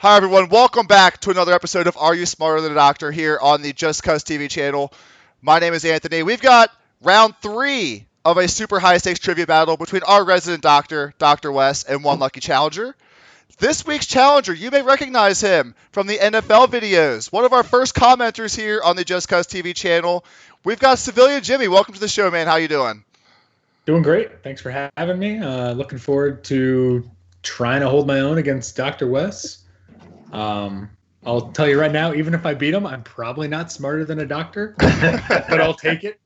Hi, everyone. Welcome back to another episode of Are You Smarter Than a Doctor here on the Just Cuz TV channel. My name is Anthony. We've got round 3 of a super high-stakes trivia battle between our resident doctor, Dr. West, and one lucky challenger. This week's challenger, you may recognize him from the NFL videos. One of our first commenters here on the Just Cuz TV channel. We've got Civilian Jimmy. Welcome to the show, man. How you doing? Doing great. Thanks for having me. Looking forward to trying to hold my own against Dr. West. I'll tell you right now, even if I beat him, I'm probably not smarter than a doctor, but I'll take it.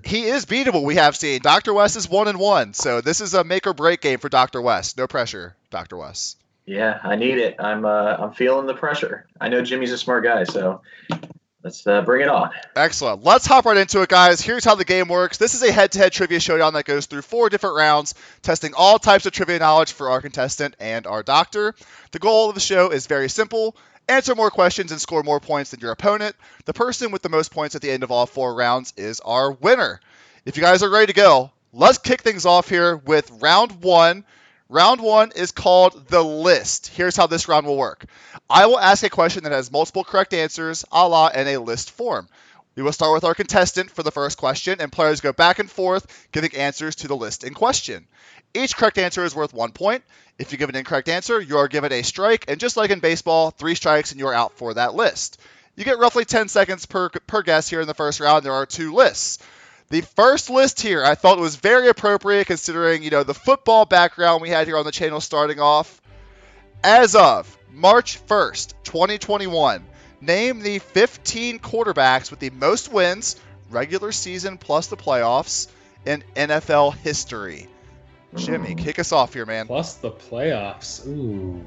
He is beatable, we have seen. Dr. West is 1-1, so this is a make or break game for Dr. West. No pressure, Dr. West. Yeah, I need it. I'm feeling the pressure. I know Jimmy's a smart guy, so let's bring it on. Excellent. Let's hop right into it, guys. Here's how the game works. This is a head-to-head trivia showdown that goes through 4 different rounds, testing all types of trivia knowledge for our contestant and our doctor. The goal of the show is very simple. Answer more questions and score more points than your opponent. The person with the most points at the end of all 4 rounds is our winner. If you guys are ready to go, let's kick things off here with round 1. Round 1 is called The List. Here's how this round will work. I will ask a question that has multiple correct answers, a la in a list form. We will start with our contestant for the first question, and players go back and forth giving answers to the list in question. Each correct answer is worth 1 point. If you give an incorrect answer, you are given a strike, and just like in baseball, 3 strikes and you're out for that list. You get roughly 10 seconds per guess here in the first round. There are 2 lists. The first list here I thought was very appropriate considering, the football background we had here on the channel starting off. As of March 1st, 2021, name the 15 quarterbacks with the most wins, regular season plus the playoffs, in NFL history. Jimmy, kick us off here, man. Plus the playoffs. Ooh.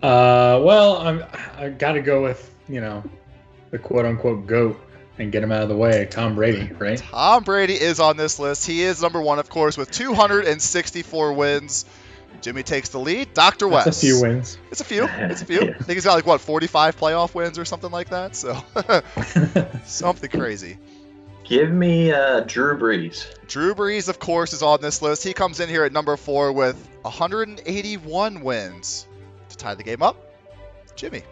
Well, I got to go with, the quote-unquote GOAT and get him out of the way. Tom Brady, right? Tom Brady is on this list. He is number 1, of course, with 264 wins. Jimmy takes the lead. Dr. West. That's a few wins. It's a few. I think he's got 45 playoff wins or something like that. So something crazy. Give me Drew Brees. Drew Brees, of course, is on this list. He comes in here at number 4 with 181 wins to tie the game up. Jimmy.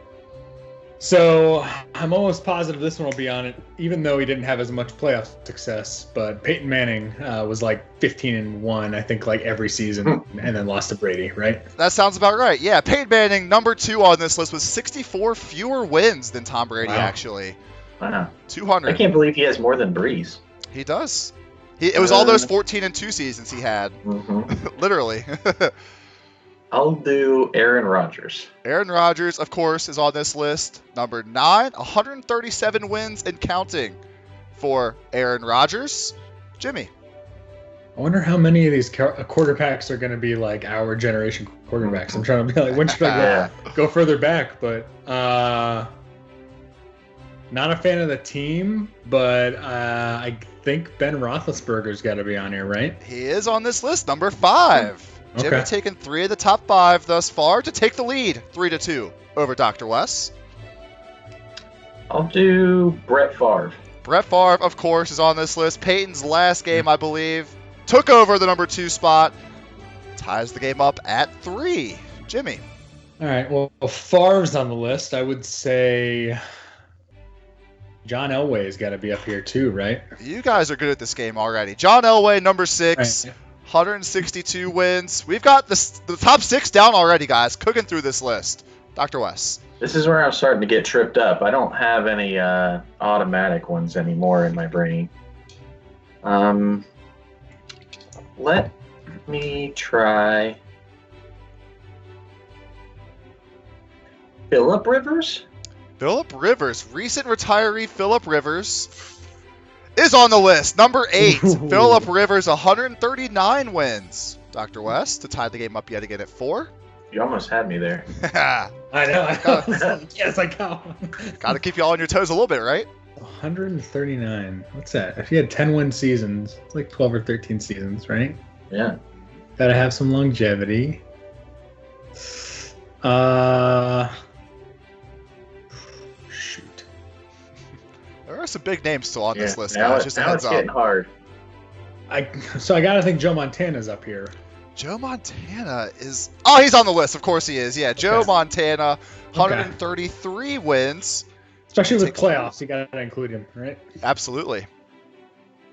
So I'm almost positive this one will be on it, even though he didn't have as much playoff success. But Peyton Manning was like 15-1, I think, like every season, and then lost to Brady, right? That sounds about right. Yeah, Peyton Manning, number 2 on this list, with 64 fewer wins than Tom Brady, actually. Wow. 200. I can't believe he has more than Brees. He does. It was all those 14-2 seasons he had. Mm-hmm. Literally. I'll do Aaron Rodgers. Aaron Rodgers, of course, is on this list. Number 9, 137 wins and counting for Aaron Rodgers. Jimmy. I wonder how many of these quarterbacks are going to be like our generation quarterbacks. I'm trying to be like, when should I go further back? But not a fan of the team, but I think Ben Roethlisberger's got to be on here, right? He is on this list, number 5. Okay. Jimmy taking 3 of the top 5 thus far to take the lead, 3-2 over Dr. West. I'll do Brett Favre. Brett Favre, of course, is on this list. Peyton's last game, I believe, took over the number 2 spot. Ties the game up at 3. Jimmy. All right, well, Favre's on the list. I would say John Elway's got to be up here too, right? You guys are good at this game already. John Elway, number 6. Right. 162 wins. We've got the top 6 down already, guys. Cooking through this list. Dr. West. This is where I'm starting to get tripped up. I don't have any automatic ones anymore in my brain. Let me try Phillip Rivers. Phillip Rivers, recent retiree Phillip Rivers, is on the list. Number 8, Phillip Rivers, 139 wins. Dr. West, to tie the game up yet again at 4. You almost had me there. I know. Yes, I got one. Got to keep you all on your toes a little bit, right? 139. What's that? If you had 10-win seasons, it's like 12 or 13 seasons, right? Yeah. Gotta have some longevity. Shoot. There are some big names still on this list, now guys. Just a heads it's getting up. hard. So I gotta think Joe Montana's up here. Joe Montana is... Oh, he's on the list. Of course he is. Yeah, Joe Okay. Montana, 133 wins. Especially with Takes- playoffs, you got to include him, right? Absolutely.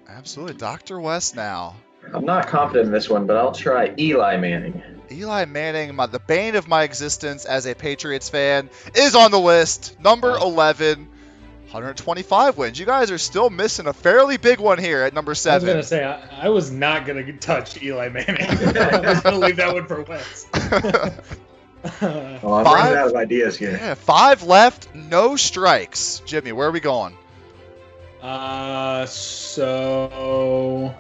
Absolutely. Dr. West now. I'm not confident in this one, but I'll try Eli Manning. Eli Manning, the bane of my existence as a Patriots fan, is on the list. Number 11, 125 wins. You guys are still missing a fairly big one here at number 7. I was going to say, I was not going to touch Eli Manning. I was going to leave that one for Wes. Well, I'm running out of ideas here. Yeah, 5 left, no strikes. Jimmy, where are we going? So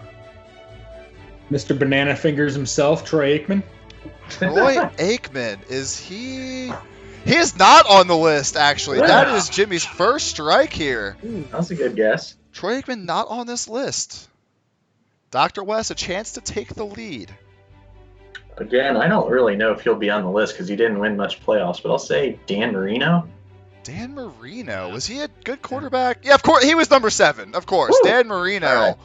Mr. Banana Fingers himself, Troy Aikman. Troy Aikman, is he... He is not on the list, actually. Wow. That is Jimmy's first strike here. That's a good guess. Troy Aikman not on this list. Dr. West, a chance to take the lead. Again, I don't really know if he'll be on the list because he didn't win much playoffs, but I'll say Dan Marino. Dan Marino, was he a good quarterback? Yeah, of course. He was number 7, of course. Woo! Dan Marino, All right.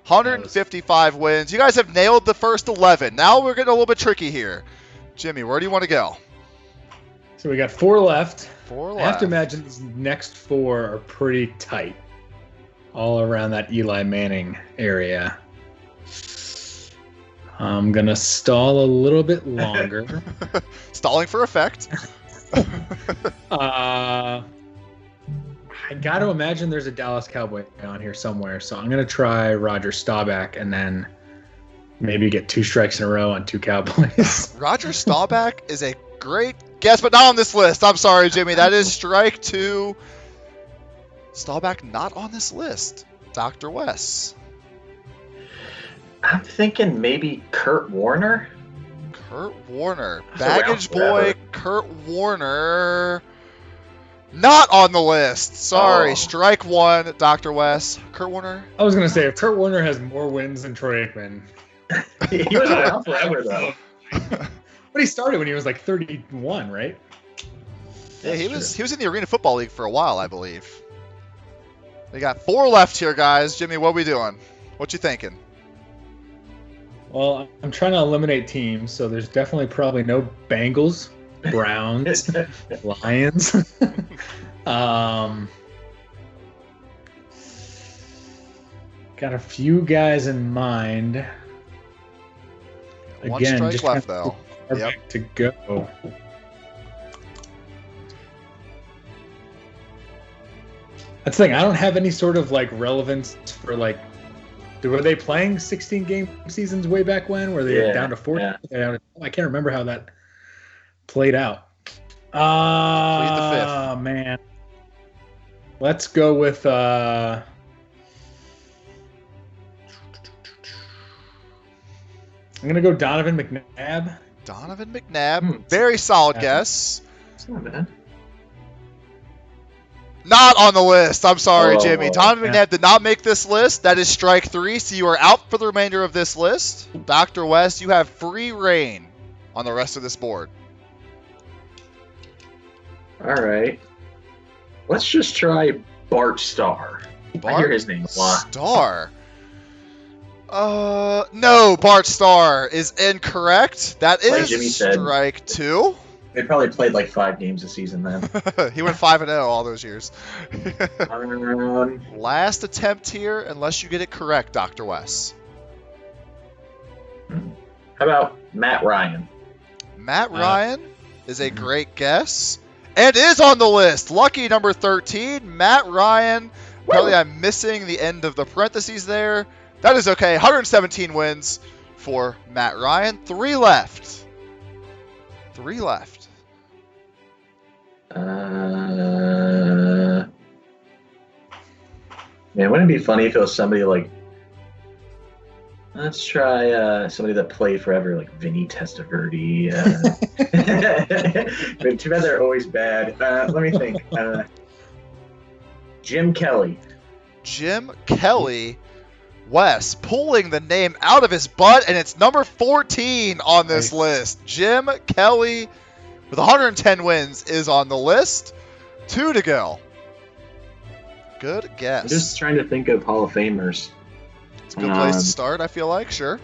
155 wins. You guys have nailed the first 11. Now we're getting a little bit tricky here. Jimmy, where do you want to go? So we got 4 left. 4 I left. have to imagine these next 4 are pretty tight. All around that Eli Manning area. I'm going to stall a little bit longer. Stalling for effect. I got to imagine there's a Dallas Cowboy on here somewhere, so I'm going to try Roger Staubach and then maybe get 2 strikes in a row on 2 Cowboys. Roger Staubach is a great guess, but not on this list. I'm sorry, Jimmy. That is strike 2. Staubach not on this list. Dr. West. I'm thinking maybe Kurt Warner. Kurt Warner. That's around Baggage forever. boy Kurt Warner. Not on the list. Sorry. Oh. Strike 1, Dr. West. Kurt Warner. I was going to say, if Kurt Warner has more wins than Troy Aikman. He was around forever, though. But he started when he was like 31, right? Yeah, he That's was in the Arena Football League for a while, I believe. We got 4 left here, guys. Jimmy, what we doing? What you thinking? Well, I'm trying to eliminate teams, so there's definitely probably no Bengals, Browns, Lions. Got a few guys in mind. One Again, strike just left, kind though. of Yep. back to go. That's the thing. I don't have any sort of like relevance for like. Were they playing 16 game seasons way back when? Were they Yeah, down to 40? yeah. I can't remember how that played out. the fifth. Man. Let's go with I'm gonna go Donovan McNabb. Donovan McNabb. Very solid Yeah. guess. It's not bad. Not on the list. I'm sorry, Oh, Jimmy. Donovan yeah. McNabb did not make this list. That is strike 3, so you are out for the remainder of this list. Dr. West, you have free reign on the rest of this board. All right. Let's just try Bart Starr. I hear his name a lot. Starr. No, Bart Starr is incorrect. That Like is Jimmy said. strike 2. They probably played like 5 games a season then. He went 5-0 all those years. Um, Last attempt here, unless you get it correct, Dr. West. how about Matt Ryan? Matt Ryan is a great guess and is on the list. Lucky number 13, Matt Ryan. Apparently, I'm missing the end of the parentheses there. That is okay. 117 wins for Matt Ryan. 3 left. 3 left. Man, wouldn't it be funny if it was somebody like... Let's try somebody that played forever, like Vinny Testaverde. But too bad they're always bad. Let me think. Jim Kelly. Jim Kelly. Wes pulling the name out of his butt, and it's number 14 on this Nice. list. Jim Kelly with 110 wins is on the list. 2 to go. Good guess. I'm just trying to think of Hall of Famers. It's a good place to start, I feel like. Sure.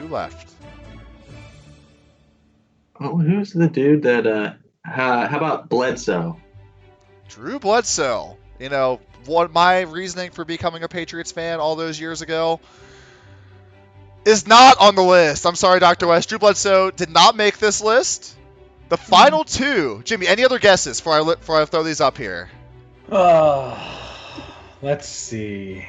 2 left. Oh, who's the dude that? How about Bledsoe? Drew Bledsoe. You know, what my reasoning for becoming a Patriots fan all those years ago is not on the list. I'm sorry, Dr. West. Drew Bledsoe did not make this list. The final 2. Jimmy, any other guesses before I throw these up here? Let's see.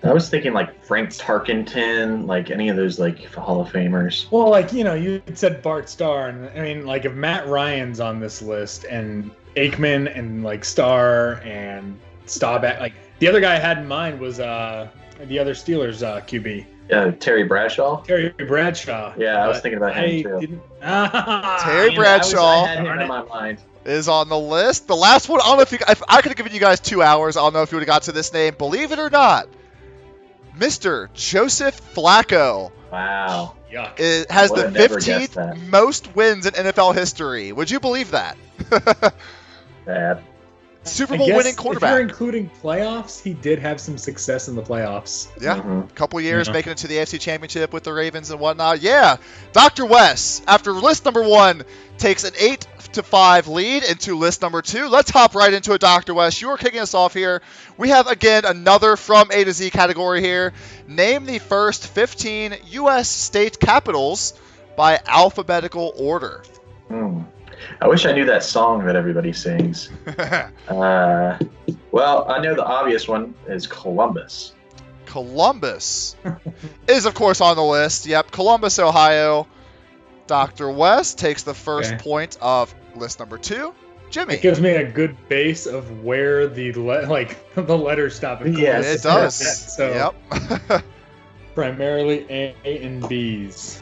I was thinking like Frank Tarkenton, like any of those like Hall of Famers. Well, like, you know, you said Bart Starr, and I mean, like, if Matt Ryan's on this list, and Aikman, and like Starr, and Staubach, like the other guy I had in mind was the other Steelers QB. Yeah, Terry Bradshaw. Terry Bradshaw. Yeah, I was thinking about him too. Terry Bradshaw I had him in my mind. is on the list. The last one, I don't know if I could have given you guys 2 hours. I don't know if you would have got to this name. Believe it or not, Mr. Joseph Flacco. Wow. Yuck. Has Would the have never guessed 15th that. most wins in NFL history. Would you believe that? Bad. Super I Bowl guess winning if you're quarterback. including playoffs, he did have some success in the playoffs. Yeah, Mhm. a couple years Yeah. making it to the AFC Championship with the Ravens and whatnot. Yeah, Dr. West, after list number 1, takes an 8-5 lead into list number 2. Let's hop right into it, Dr. West. You are kicking us off here. We have, again, another from A to Z category here. Name the first 15 U.S. state capitals by alphabetical order. I wish I knew that song that everybody sings. Well, I know the obvious one is Columbus. Columbus is, of course, on the list. Yep, Columbus, Ohio. Dr. West takes the first point of list number 2. Jimmy. It gives me a good base of where the the letters stop. At Yes, It does. So Yep. primarily A and B's.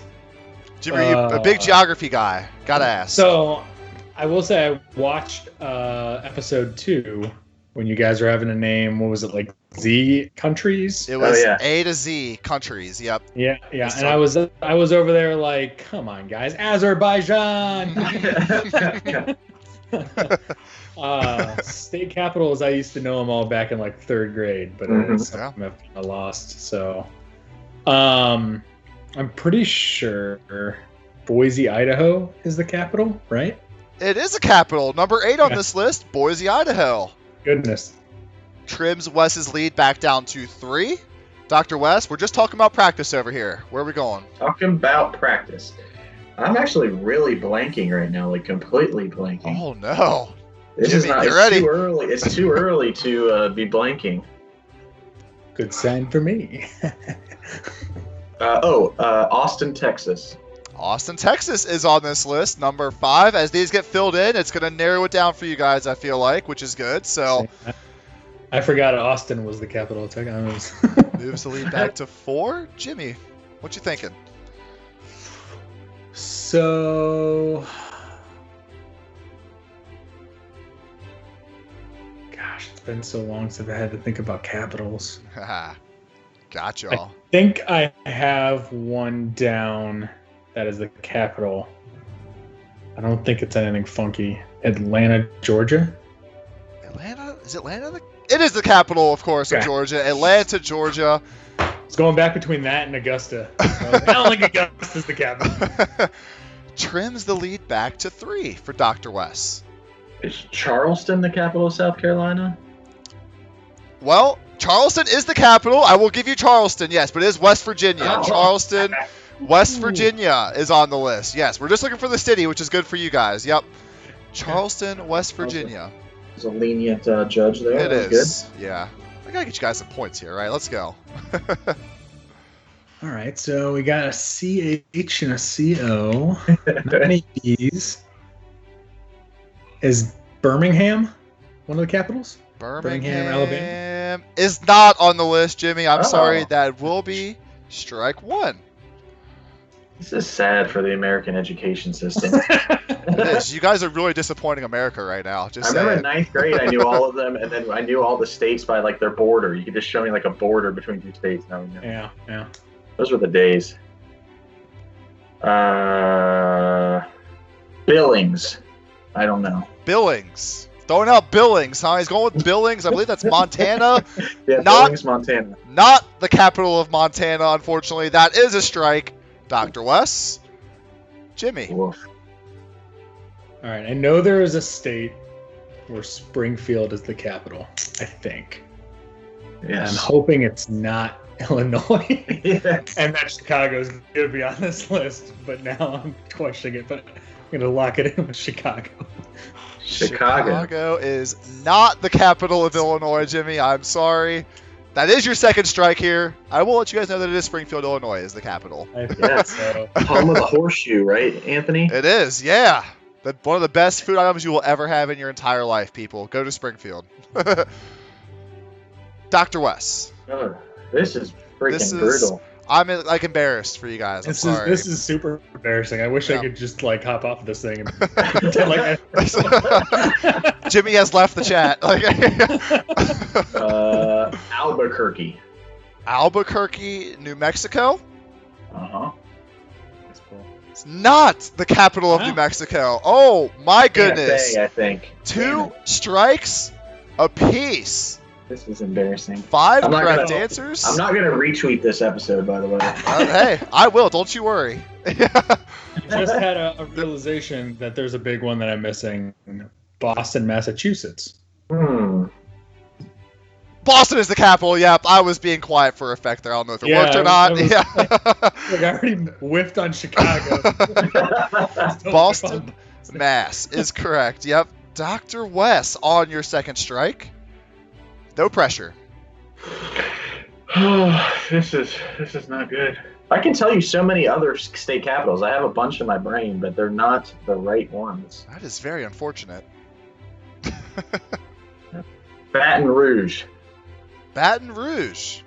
Jimmy, are you a big geography guy? Gotta ask. So I will say I watched episode 2 when you guys were having to name, what was it, like Z countries? It was yeah. A to Z countries. Yep. Yeah. And I was over there like, come on, guys, Azerbaijan. State capitals, I used to know them all back in like 3rd grade, but some I've kind of lost. So, I'm pretty sure Boise, Idaho is the capital, right? It is a capital. Number 8 on this list, Boise, Idaho. Goodness. Trims Wes's lead back down to 3. Dr. West, we're just talking about practice over here. Where are we going? Talking about practice. I'm actually really blanking right now, like completely blanking. Oh, no. This Jimmy, is not. you It's ready? too early. It's too early to be blanking. Good sign for me. Austin, Texas. Austin, Texas is on this list, number 5. As these get filled in, it's going to narrow it down for you guys, I feel like, which is good. So I forgot Austin was the capital of Texas. moves the lead back to 4. Jimmy, what you thinking? So, gosh, it's been so long since I had to think about capitals. Got y'all. I think I have one down that is the capital. I don't think it's anything funky. Atlanta, Georgia? Atlanta? Is Atlanta It is the capital, of course, of Georgia. Atlanta, Georgia. It's going back between that and Augusta. I don't think Augusta's the capital. Trims the lead back to 3 for Dr. West. Is Charleston the capital of South Carolina? Well, Charleston is the capital. I will give you Charleston, yes, but it is West Virginia. Oh. Charleston, West Virginia is on the list. Yes, we're just looking for the city, which is good for you guys. Yep. Charleston, West Virginia. There's a lenient judge there. It That's is. Yeah. I gotta get you guys some points here, right? Let's go. All right, so we got a CH and a CO. Not many B's. Is Birmingham one of the capitals? Birmingham, Alabama? is not on the list, Jimmy. I'm Oh. sorry. That will be strike 1. This is sad for the American education system. It is. You guys are really disappointing America right now. I Just remember in saying. 9th grade, I knew all of them, and then I knew all the states by like their border. You could just show me like a border between 2 states. Now we know. Yeah. Those were the days. Billings. I don't know. Billings. Throwing out Billings, huh? He's going with Billings. I believe that's Montana. Yeah, Not- Billings, Montana. Not the capital of Montana, unfortunately. That is a strike. Dr. Wes. Jimmy. Woof. All right, I know there is a state where Springfield is the capital, I think. Yes. I'm hoping it's not Illinois. Yeah. And that Chicago's going to be on this list, but now I'm questioning it, but I'm going to lock it in with Chicago. Chicago is not the capital of Illinois, Jimmy. I'm sorry. That is your second strike here. I will let you guys know that it is Springfield, Illinois is the capital. Yeah, so. Home of the horseshoe, right, Anthony? It is, yeah. One of the best food items you will ever have in your entire life, people. Go to Springfield. Dr. Wes. Oh, this is freaking brutal. I'm like embarrassed for you guys. I'm sorry. This is super embarrassing. I wish I could just like hop off this thing and pretend like Jimmy has left the chat. Albuquerque. Albuquerque, New Mexico. Uh-huh. That's cool. It's not the capital of New Mexico. Oh my goodness. I think. 2 strikes apiece. This is embarrassing. 5 correct answers. I'm not gonna retweet this episode, by the way. Hey, I will. Don't you worry. I just had a realization that there's a big one that I'm missing. Boston, Massachusetts. Boston is the capital. Yep, I was being quiet for effect there. I don't know if it worked or not. I already whiffed on Chicago. Boston, Mass is correct. Yep. Dr. Wes on your second strike. No pressure. This is not good. I can tell you so many other state capitals. I have a bunch in my brain, but they're not the right ones. That is very unfortunate. Baton Rouge. Baton Rouge.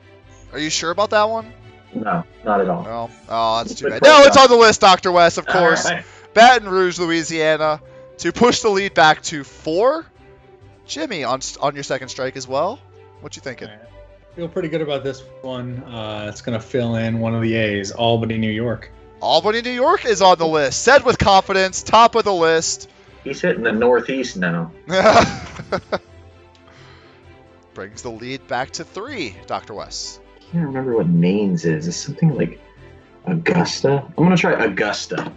Are you sure about that one? No, not at all. No. Oh, that's too bad. No, it's on the list, Dr. Wes, of course. Right. Baton Rouge, Louisiana. To push the lead back to 4. Jimmy on your second strike as well. What you thinking? Right. Feel pretty good about this one. It's going to fill in one of the A's, Albany, New York. Albany, New York is on the list. Said with confidence, top of the list. He's hitting the Northeast now. Brings the lead back to 3, Dr. Wes. I can't remember what Maine's is. It's something like Augusta. I'm going to try Augusta.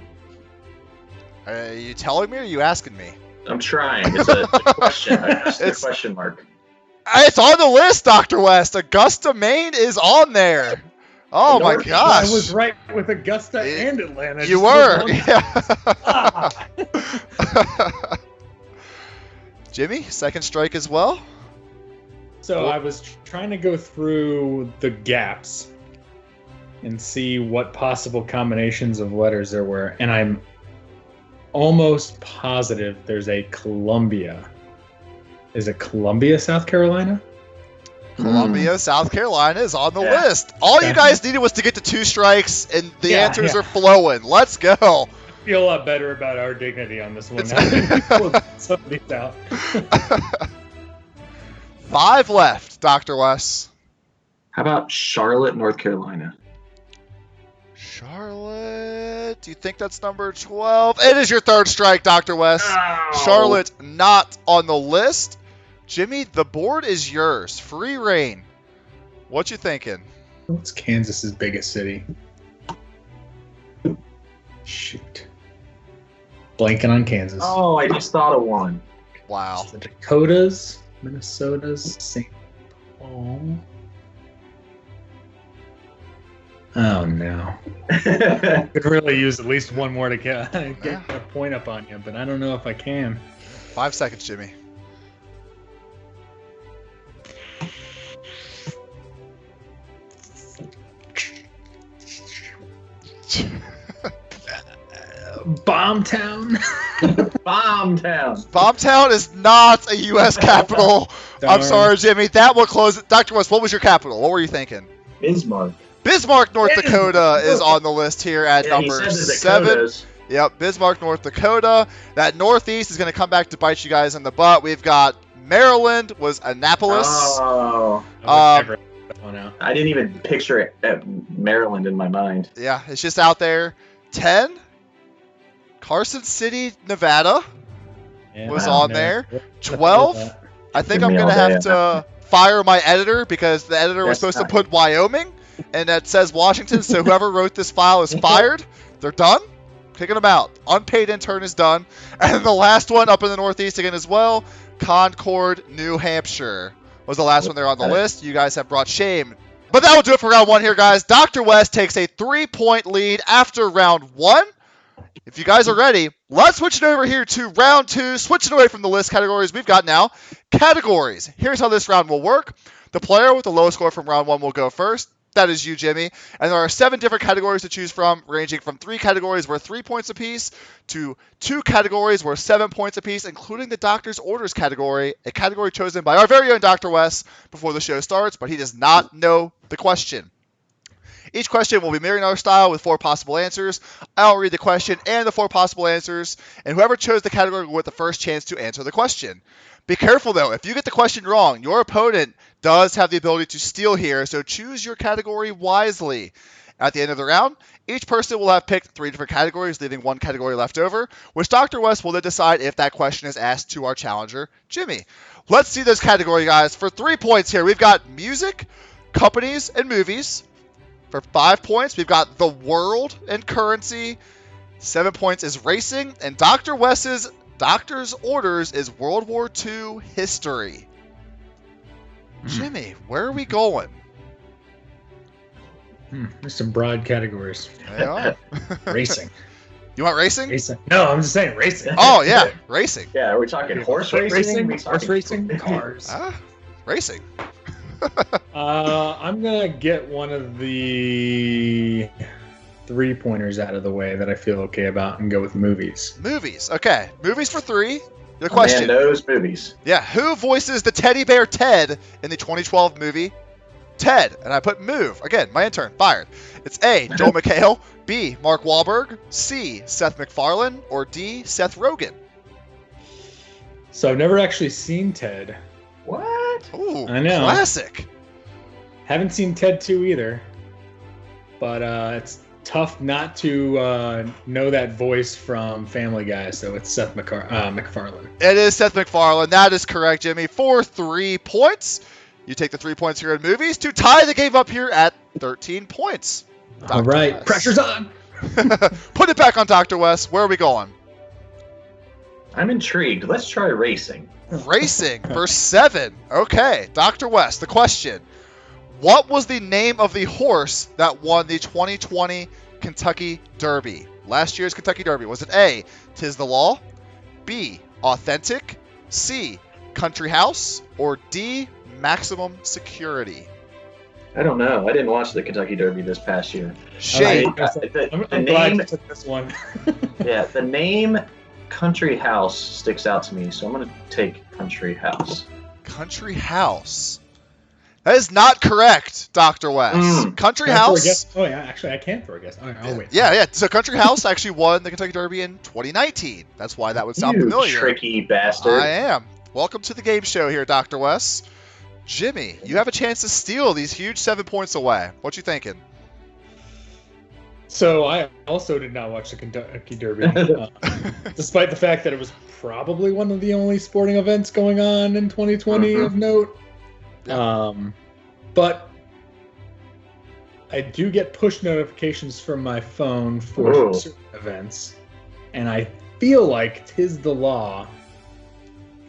Are you telling me or are you asking me? I'm trying. It's a question. It's a question mark. It's on the list, Dr. West. Augusta, Maine is on there. Oh my gosh. I was right with Augusta and Atlanta. You were. Yeah. Jimmy, second strike as well. So I was trying to go through the gaps and see what possible combinations of letters there were, and I'm almost positive there's a Columbia. Is it Columbia, South Carolina? Columbia, South Carolina is on the list. All you guys needed was to get to 2 strikes, and the answers are flowing. Let's go. I feel a lot better about our dignity on this one now. Pulled some of these out. 5 left, Dr. Wes. How about Charlotte, North Carolina? Charlotte, do you think that's number 12? It is your third strike, Dr. Wes. Ow. Charlotte not on the list. Jimmy, the board is yours. Free reign. What you thinking? What's Kansas's biggest city? Shoot. Blanking on Kansas. Oh, I just thought of one. Wow. The Dakotas, Minnesota's, St. Paul. Oh no. Could really use at least one more to get a point up on you, but I don't know if I can. 5 seconds, Jimmy. Bombtown. Bombtown is not a U.S. capital. I'm sorry, Jimmy. That will close it. Dr. West, what was your capital? What were you thinking? Bismarck. Bismarck, North Dakota is on the list here at number 7. Yep, Bismarck, North Dakota. That Northeast is going to come back to bite you guys in the butt. We've got Maryland was Annapolis. Oh. I didn't even picture it at Maryland in my mind. Yeah, it's just out there. 10. Carson City, Nevada was on there. 12. I think I'm going to have to fire my editor because the editor was supposed to put Wyoming. and that says Washington, so whoever wrote this file is fired. They're done. Kicking them out. Unpaid intern is done. And the last one up in the Northeast again as well, Concord, New Hampshire was the last one there on the list. You guys have brought shame. But that will do it for round one here, guys. Dr. West takes a 3-point lead after round one. If you guys are ready, let's switch it over here to round two. Switching away from the list categories we've got now. Categories. Here's how this round will work. The player with the lowest score from round one will go first. That is you, Jimmy. And there are 7 different categories to choose from, ranging from 3 categories worth 3 points apiece to 2 categories worth 7 points apiece, including the Doctor's Orders category, a category chosen by our very own Dr. West before the show starts, but he does not know the question. Each question will be Millionaire style with 4 possible answers. I'll read the question and the 4 possible answers, and whoever chose the category will get the first chance to answer the question. Be careful, though. If you get the question wrong, your opponent does have the ability to steal here, so choose your category wisely. At the end of the round, each person will have picked 3 different categories, leaving 1 category left over, which Dr. West will then decide if that question is asked to our challenger, Jimmy. Let's see those categories, guys. For 3 points here, we've got music, companies, and movies. For 5 points, we've got the world and currency. 7 points is racing, and Dr. West's Doctor's Orders is World War II history. Jimmy, where are we going? There's some broad categories. They are. Racing. You want racing? Racing. No, I'm just saying racing. Oh, yeah, racing. Yeah, are we talking horse racing? Horse racing? Cars. Racing. I'm going to get one of the 3-pointers out of the way that I feel okay about and go with movies. Movies. Okay. Movies for 3. The question. Man knows movies. Yeah. Who voices the teddy bear Ted in the 2012 movie Ted? And I put move. Again, my intern. Fired. It's A, Joel McHale. B, Mark Wahlberg. C, Seth MacFarlane. Or D, Seth Rogen. So I've never actually seen Ted. What? Ooh, I know. Classic. Haven't seen Ted 2 either. But it's tough not to know that voice from Family Guy, so it's Seth MacFarlane. It is Seth MacFarlane. That is correct, Jimmy. For 3 points. You take the 3 points here in movies to tie the game up here at 13 points. All right. West. Pressure's on. Put it back on Dr. West. Where are we going? I'm intrigued. Let's try racing. Racing for 7. Okay, Dr. West, the question. What was the name of the horse that won the 2020 Kentucky Derby? Last year's Kentucky Derby. Was it A, Tis the Law, B, Authentic, C, Country House, or D, Maximum Security? I don't know. I didn't watch the Kentucky Derby this past year. Shade. I'm glad you took this one. Yeah, the name Country House sticks out to me, so I'm going to take Country House. Country House. That is not correct, Dr. West. Country House. Oh, yeah, actually, I can throw a guess. All right, I'll wait. Yeah. So Country House actually won the Kentucky Derby in 2019. That's why that would sound familiar. Tricky bastard. I am. Welcome to the game show here, Dr. West. Jimmy, you have a chance to steal these huge 7 points away. What you thinking? So I also did not watch the Kentucky Derby, despite the fact that it was probably one of the only sporting events going on in 2020 of note. Yeah. But I do get push notifications from my phone for certain events, and I feel like Tis the Law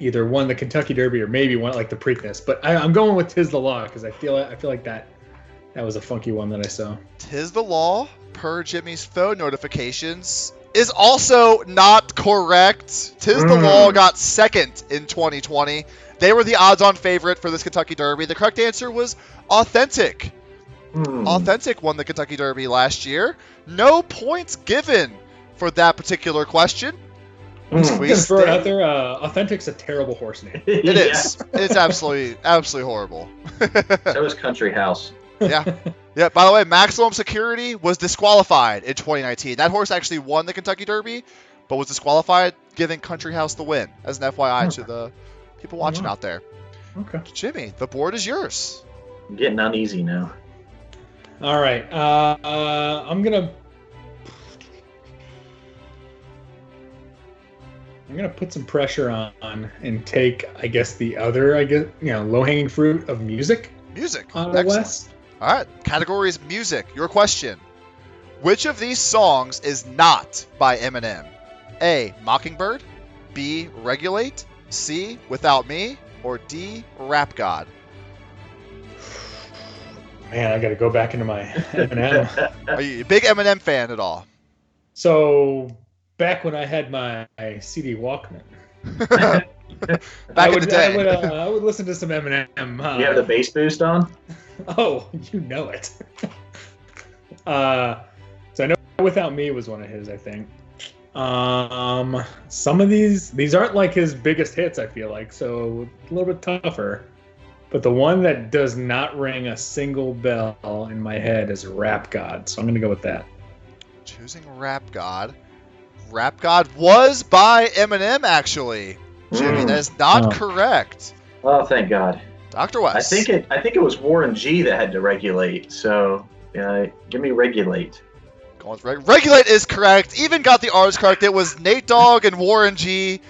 either won the Kentucky Derby or maybe won like the Preakness. But I'm going with Tis the Law because I feel like that was a funky one that I saw. Tis the Law, per Jimmy's phone notifications, is also not correct. Tis the Law got second in 2020. They were the odds-on favorite for this Kentucky Derby. The correct answer was Authentic. Authentic won the Kentucky Derby last year. No points given for that particular question. I'm just going to throw it out there. Authentic's a terrible horse name. It is. It's absolutely horrible. So is Country House. Yeah. By the way, Maximum Security was disqualified in 2019. That horse actually won the Kentucky Derby, but was disqualified, giving Country House the win. As an FYI to the people watching out there. Okay. Jimmy, the board is yours. I'm getting uneasy now. All right. I'm gonna put some pressure on and take, I guess, the other, low-hanging fruit of music. Music. On the West. All right. Category is music. Your question. Which of these songs is not by Eminem? A. Mockingbird. B. Regulate. C. Without Me. Or D. Rap God. Man, I got to go back into my Eminem. Are you a big Eminem fan at all? So back when I had my CD Walkman, Back in the day. I would listen to some Eminem. You have the bass boost on? Oh, you know it. So I know Without Me was one of his, I think. Some of these aren't like his biggest hits, I feel like, so a little bit tougher. But the one that does not ring a single bell in my head is Rap God, so I'm going to go with that. Choosing Rap God. Rap God was by Eminem, actually. Jimmy, that is not correct. Oh, thank God. Dr. West. I think it was Warren G that had to regulate. So, give me regulate. Going with Regulate is correct. Even got the artist correct. It was Nate Dogg and Warren G.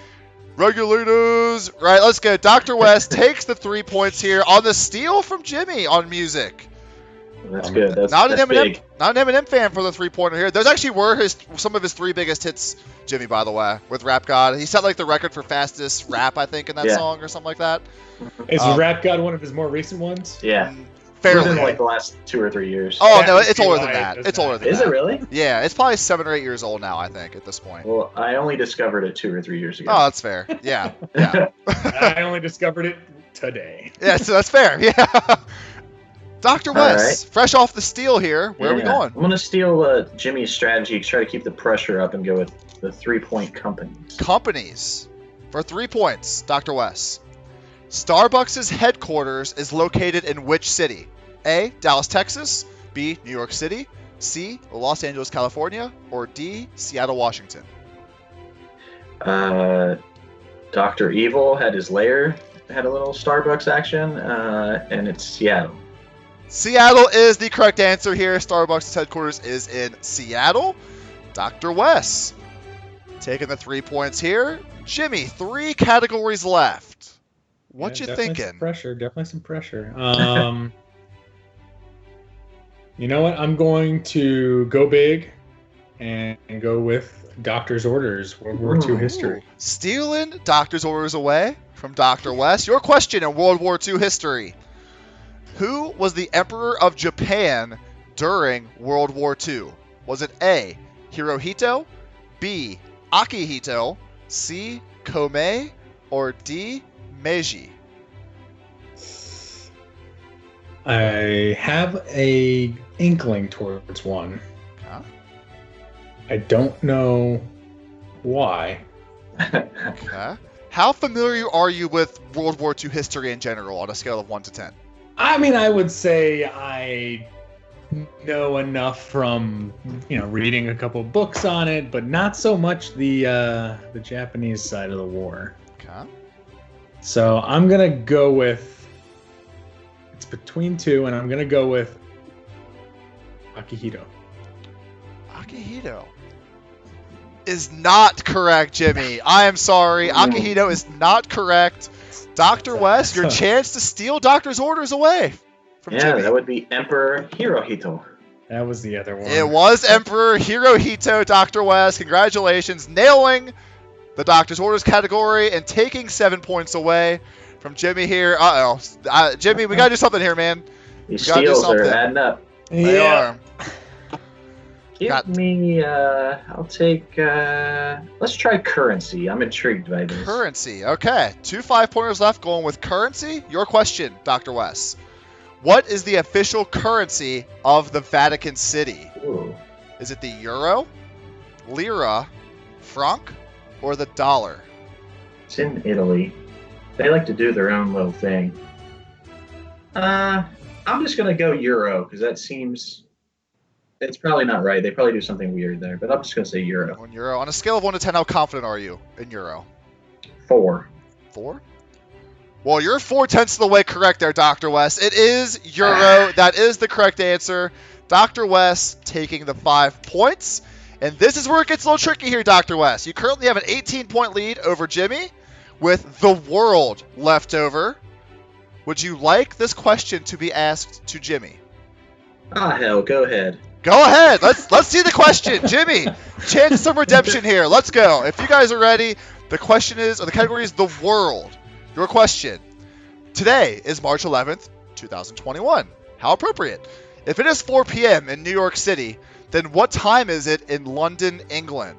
Regulators. Right, let's go. Dr. West takes the 3 points here on the steal from Jimmy on music. That's good. That's not an Eminem, big. not an Eminem fan for the 3-pointer here. Those actually were some of his 3 biggest hits, Jimmy. By the way, with Rap God, he set like the record for fastest rap, I think, in that song or something like that. Is Rap God one of his more recent ones? Yeah, fairly. Within like the last 2 or 3 years. Oh no, it's older than that. It's older than that. Is it really? Yeah, it's probably 7 or 8 years old now, I think, at this point. Well, I only discovered it 2 or 3 years ago. Oh, that's fair. Yeah, yeah. I only discovered it today. Yeah, so that's fair. Yeah. Dr. West, right. fresh off the steal here. Where are we going? I'm going to steal Jimmy's strategy, try to keep the pressure up and go with the 3-point companies. Companies. For 3 points, Dr. West. Starbucks' headquarters is located in which city? A. Dallas, Texas. B. New York City. C. Los Angeles, California. Or D. Seattle, Washington. Dr. Evil had his lair, had a little Starbucks action, and it's Seattle. Seattle is the correct answer here. Starbucks' headquarters is in Seattle. Dr. West taking the 3 points here. Jimmy, 3 categories left. What you thinking? Definitely some pressure. You know what? I'm going to go big and go with Doctor's Orders, World War II history. Stealing Doctor's Orders away from Dr. West. Your question in World War II history. Who was the Emperor of Japan during World War II? Was it A. Hirohito, B. Akihito, C. Komei, or D. Meiji? I have a inkling towards one. Huh? I don't know why. Okay. How familiar are you with World War II history in general on a scale of 1 to 10? I mean, I would say I know enough from, reading a couple books on it, but not so much the Japanese side of the war. Okay. So I'm gonna go with. It's between 2, and I'm gonna go with Akihito. Akihito is not correct, Jimmy. I am sorry. Akihito is not correct. Dr. West, your chance to steal Doctor's Orders away from Jimmy. That would be Emperor Hirohito. That was the other one. It was Emperor Hirohito, Dr. West. Congratulations. Nailing the Doctor's Orders category and taking 7 points away from Jimmy here. Uh-oh. Jimmy, we got to do something here, man. These steals are adding up. They are. Give me, I'll take, let's try currency. I'm intrigued by this. Currency. Okay. 2 5-pointers left going with currency. Your question, Dr. West. What is the official currency of the Vatican City? Ooh. Is it the euro, lira, franc, or the dollar? It's in Italy. They like to do their own little thing. I'm just going to go euro because that seems... It's probably not right. They probably do something weird there, but I'm just going to say euro. 1 euro. On a scale of 1 to 10, how confident are you in euro? 4. 4? Well, you're 4/10 of the way correct there, Dr. West. It is euro. That is the correct answer. Dr. West taking the 5 points. And this is where it gets a little tricky here, Dr. West. You currently have an 18-point lead over Jimmy with the world left over. Would you like this question to be asked to Jimmy? Hell, go ahead. Go ahead. Let's see the question. Jimmy, chance of some redemption here. Let's go. If you guys are ready, the category is the world. Your question. Today is March 11th, 2021. How appropriate. If it is 4 p.m. in New York City, then what time is it in London, England?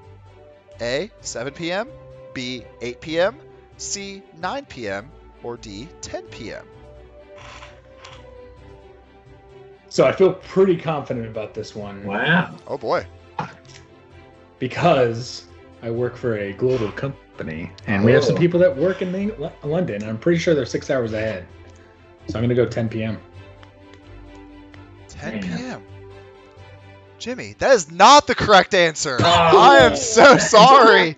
A, 7 p.m., B, 8 p.m., C, 9 p.m., or D, 10 p.m.? So I feel pretty confident about this one. Wow. Oh boy. Because I work for a global company, and we have some people that work in London, and I'm pretty sure they're 6 hours ahead. So I'm going to go 10 p.m. 10 p.m. Jimmy, that is not the correct answer. Oh. I am so sorry.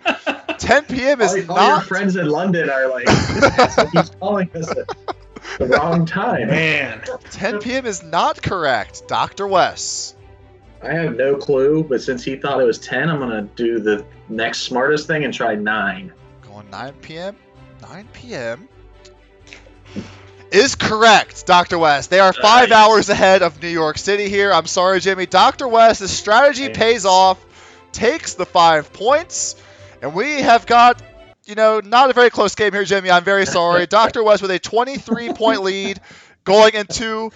10 p.m. is all not. Your friends in London are like, this asshole keeps calling us at the wrong time. Man. 10 p.m. is not correct. Dr. Wes. I have no clue, but since he thought it was 10, I'm going to do the next smartest thing and try 9. Going 9 p.m.? 9 p.m. is correct, Dr. West. They are 5 hours ahead of New York City here. I'm sorry, Jimmy. Dr. West's strategy pays off, takes the 5 points, and we have got, not a very close game here, Jimmy. I'm very sorry. Dr. West with a 23-point lead going into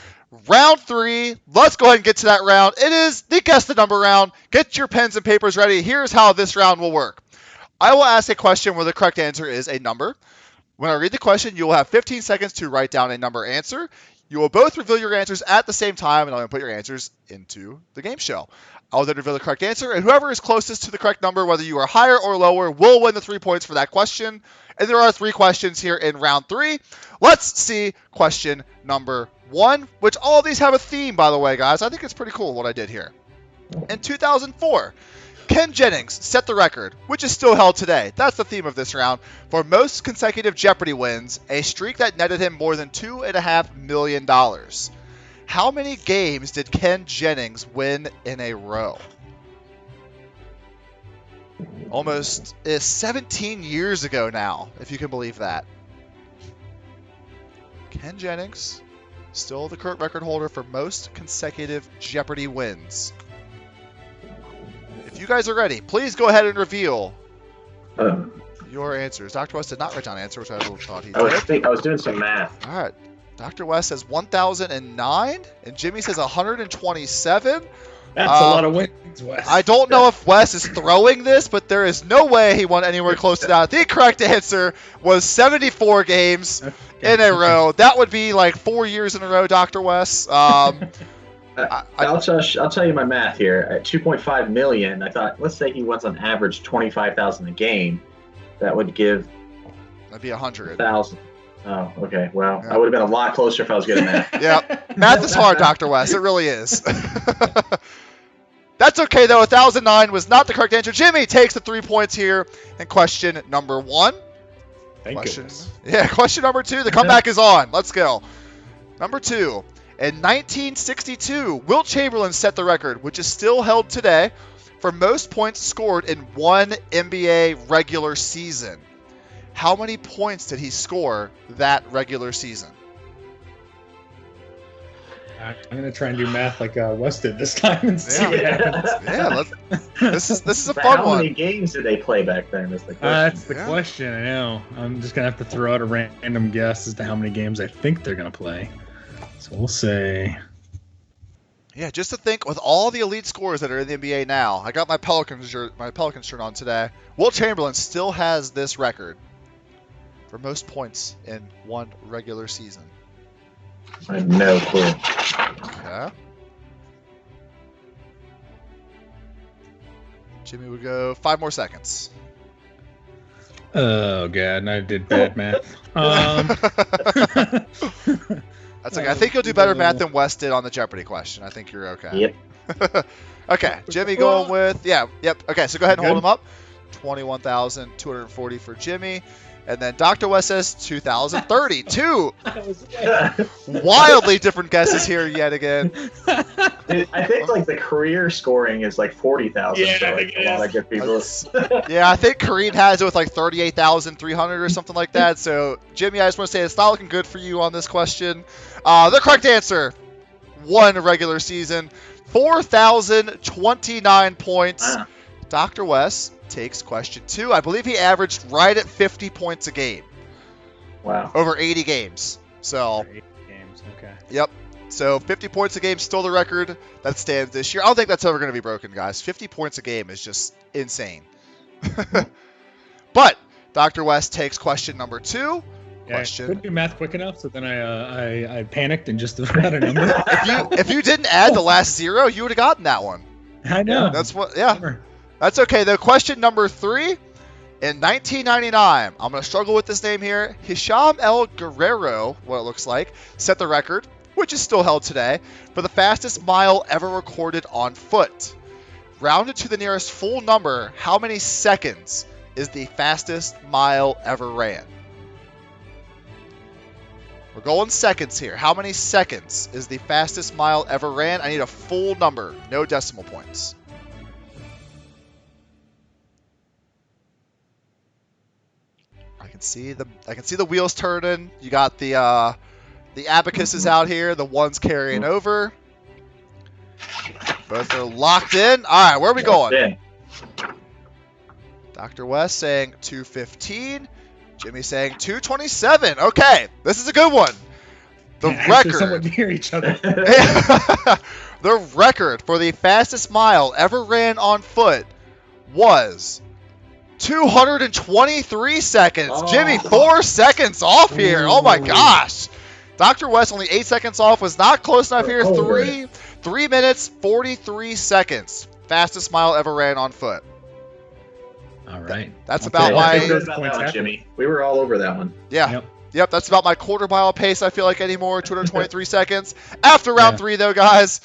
round 3. Let's go ahead and get to that round. It is the Guess the Number round. Get your pens and papers ready. Here's how this round will work. I will ask a question where the correct answer is a number. When I read the question, you will have 15 seconds to write down a number answer. You will both reveal your answers at the same time, and I'm going to put your answers into the game show. I'll then reveal the correct answer, and whoever is closest to the correct number, whether you are higher or lower, will win the 3 points for that question. And there are 3 questions here in round 3. Let's see question number 1, which all of these have a theme, by the way, guys. I think it's pretty cool what I did here. In 2004, Ken Jennings set the record, which is still held today. That's the theme of this round. For most consecutive Jeopardy wins, a streak that netted him more than $2.5 million. How many games did Ken Jennings win in a row? Almost 17 years ago now, if you can believe that. Ken Jennings, still the current record holder for most consecutive Jeopardy wins. If you guys are ready, please go ahead and reveal your answers. Dr. West did not write down an answer, which I thought he did. I was doing some math. All right. Dr. West says 1,009, and Jimmy says 127. That's a lot of wins, Wes. I don't know if Wes is throwing this, but there is no way he won anywhere close to that. The correct answer was 74 games in a row. That would be like 4 years in a row, Dr. Wes. I'll tell you my math here. At 2.5 million, I thought, let's say he wins on average 25,000 a game. That would give. That'd be 100. 1,000. Oh, okay. Well, yeah. I would have been a lot closer if I was good at math. Yeah, math is hard, Dr. West. It really is. That's okay though. 1,009 was not the correct answer. Jimmy takes the 3 points here in question number 1. Thank goodness. Yeah, question number 2. The comeback is on. Let's go. Number 2. In 1962, Wilt Chamberlain set the record, which is still held today, for most points scored in one NBA regular season. How many points did he score that regular season? I'm going to try and do math like Wes did this time and see what happens. Yeah, this is a fun one. How many games did they play back then? Is the question. That's the question, I know. I'm just going to have to throw out a random guess as to how many games I think they're going to play. So we'll say... Yeah, just to think, with all the elite scorers that are in the NBA now, I got my Pelicans shirt on today. Wilt Chamberlain still has this record for most points in one regular season. I have no clue. Okay. Jimmy would go 5 more seconds. Oh, God, I did bad math. That's okay. I think you'll do better math than Wes did on the Jeopardy question. I think you're okay. Yep. Okay, Jimmy going with... Yep. Okay, so go ahead and hold him up. 21,240 for Jimmy. And then Dr. West says 2,032. Wildly different guesses here yet again. I think like the career scoring is like 40,000. Yeah, so like, a lot of good people. Yeah, I think Kareem has it with like 38,300 or something like that. So, Jimmy, I just want to say it's not looking good for you on this question. The correct answer one regular season, 4,029 points. Wow. Dr. West takes question 2. I believe he averaged right at 50 points a game Wow. over 80 games. So, 8 games. Okay. yep. So 50 points a game, still the record that stands this year. I don't think that's ever going to be broken, guys. 50 points a game is just insane. But Dr. West takes question number 2. Yeah, Question. couldn't do math quick enough, so then I panicked and just got a number. If you didn't add the last 0, you would have gotten that one. I know. That's what. Yeah. That's okay, though. Question number 3. In 1999, I'm going to struggle with this name here. Hisham El Guerrero, what it looks like, set the record, which is still held today, for the fastest mile ever recorded on foot. Rounded to the nearest full number, how many seconds is the fastest mile ever ran? We're going seconds here. How many seconds is the fastest mile ever ran? I need a full number, no decimal points. I can see the wheels turning. You got the abacuses out here. The one's carrying over. Both are locked in. All right, where are we going? Yeah. Dr. West saying 2:15. Jimmy saying 2:27. Okay, this is a good one. The Actually somewhat record. near each other. The record for the fastest mile ever ran on foot was 223 seconds. Oh. Jimmy, 4 seconds off here. Oh my gosh. Dr. West only 8 seconds off. Was not close enough here. Oh, 3 minutes, 43 seconds. Fastest mile ever ran on foot. All right. That's I'll about take- my- I'll I take feel those good about points that one, after. Jimmy. We were all over that one. Yeah. Yep. Yep, that's about my quarter mile pace, I feel like, anymore. 223 seconds. After round 3, though, guys,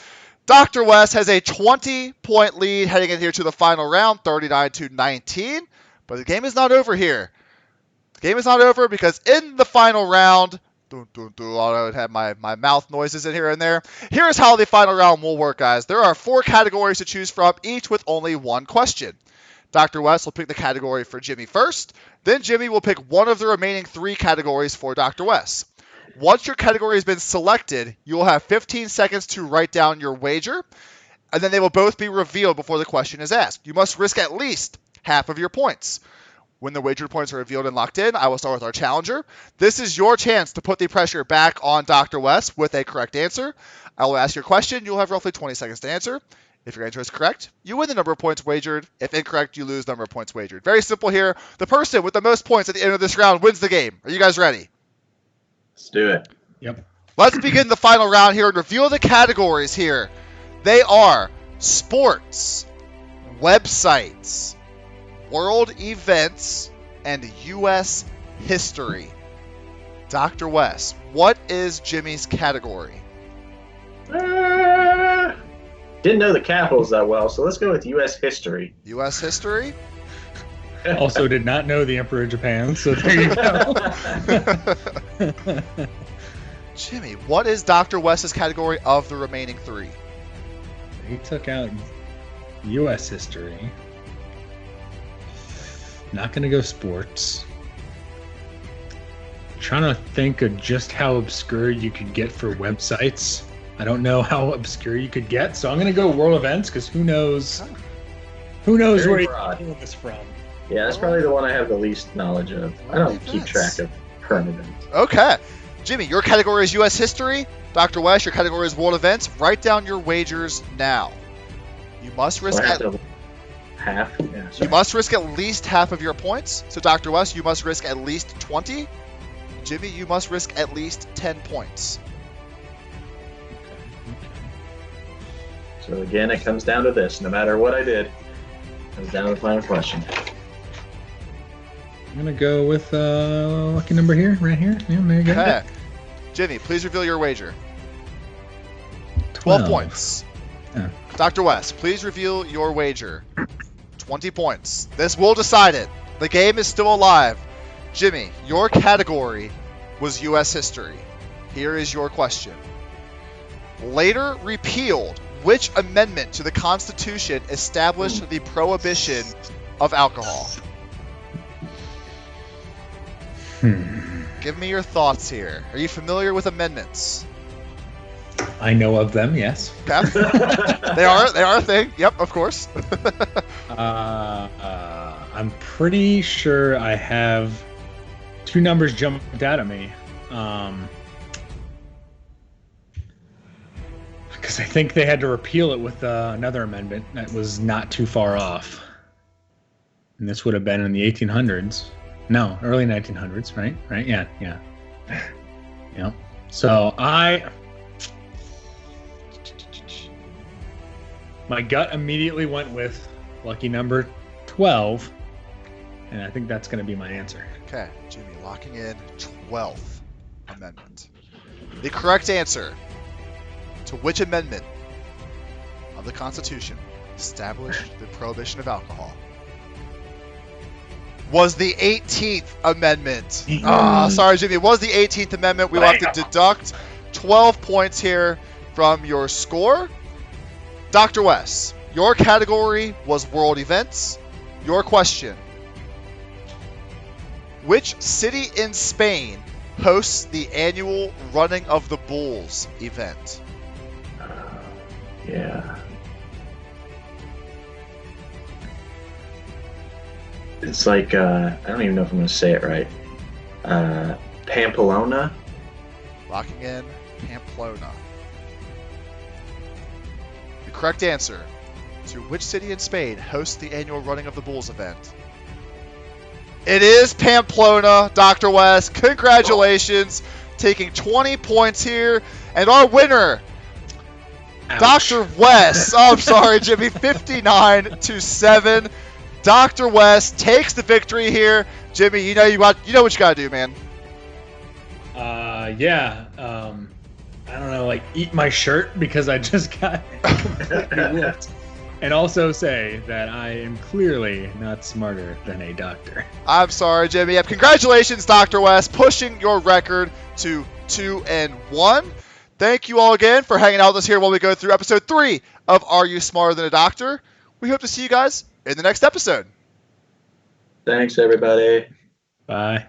Dr. West has a 20-point lead heading in here to the final round, 39-19. But the game is not over here. The game is not over because in the final round, although it had my mouth noises in here and there, here's how the final round will work, guys. There are 4 categories to choose from, each with only 1 question. Dr. West will pick the category for Jimmy first. Then Jimmy will pick one of the remaining 3 categories for Dr. West. Once your category has been selected, you will have 15 seconds to write down your wager, and then they will both be revealed before the question is asked. You must risk at least half of your points. When the wagered points are revealed and locked in, I will start with our challenger. This is your chance to put the pressure back on Dr. West with a correct answer. I will ask your question. You'll have roughly 20 seconds to answer. If your answer is correct, you win the number of points wagered. If incorrect, you lose the number of points wagered. Very simple here. The person with the most points at the end of this round wins the game. Are you guys ready? Let's do it. Yep. Let's begin the final round here and reveal the categories here. They are sports, websites, world events, and U.S. history. Dr. West, what is Jimmy's category? Didn't know the capitals that well, so let's go with U.S. history. U.S. history? Also did not know the Emperor of Japan, so there you go. Jimmy, what is Dr. West's category of the remaining 3? He took out U.S. history. Not going to go sports. Trying to think of just how obscure you could get for websites. I don't know how obscure you could get, so I'm going to go world events because who knows? Who knows Very where broad. you're getting this from? Yeah, that's probably the one I have the least knowledge of. I don't keep track of current events. Okay. Jimmy, your category is U.S. history. Dr. West, your category is world events. Write down your wagers now. You must risk Half? Yeah, You sorry. must risk at least half of your points. So, Dr. West, you must risk at least 20. Jimmy, you must risk at least 10 points. So again, it comes down to this. No matter what I did, it comes down to the final question. I'm going to go with lucky number here, right here. Yeah, there you go. Okay. Jimmy, please reveal your wager. 12 points. Yeah. Dr. West, please reveal your wager. 20 points. This will decide it. The game is still alive. Jimmy, your category was U.S. history. Here is your question. Later repealed, which amendment to the Constitution established the prohibition of alcohol? Hmm. Give me your thoughts here. Are you familiar with amendments? I know of them, yes. Okay. They are a thing. Yep, of course. I'm pretty sure I have two numbers jumped out at me. Because I think they had to repeal it with another amendment that was not too far off. And this would have been in the 1800s. No, early 1900s, right? Right? Yeah. Yeah. So my gut immediately went with lucky number 12, and I think that's going to be my answer. Okay, Jimmy, locking in 12th Amendment. The correct answer to which amendment of the Constitution established the prohibition of alcohol was the 18th Amendment. Sorry, Jimmy. It was the 18th Amendment. We will have to deduct 12 points here from your score. Dr. West, your category was world events. Your question: which city in Spain hosts the annual Running of the Bulls event? Yeah. It's like, I don't even know if I'm going to say it right. Pamplona? Locking in Pamplona. The correct answer to which city in Spain hosts the annual Running of the Bulls event? It is Pamplona, Dr. West. Congratulations. Taking 20 points here. And our winner, Ouch. Dr. West. Oh, I'm sorry, Jimmy. 59-7. Dr. West takes the victory here. Jimmy, you know what you got to do, man. Yeah. I don't know, like eat my shirt because I just got completely whooped. And also say that I am clearly not smarter than a doctor. I'm sorry, Jimmy. Yep, congratulations, Dr. West, pushing your record to 2-1. Thank you all again for hanging out with us here while we go through episode 3 of Are You Smarter Than a Doctor? We hope to see you guys in the next episode. Thanks, everybody. Bye.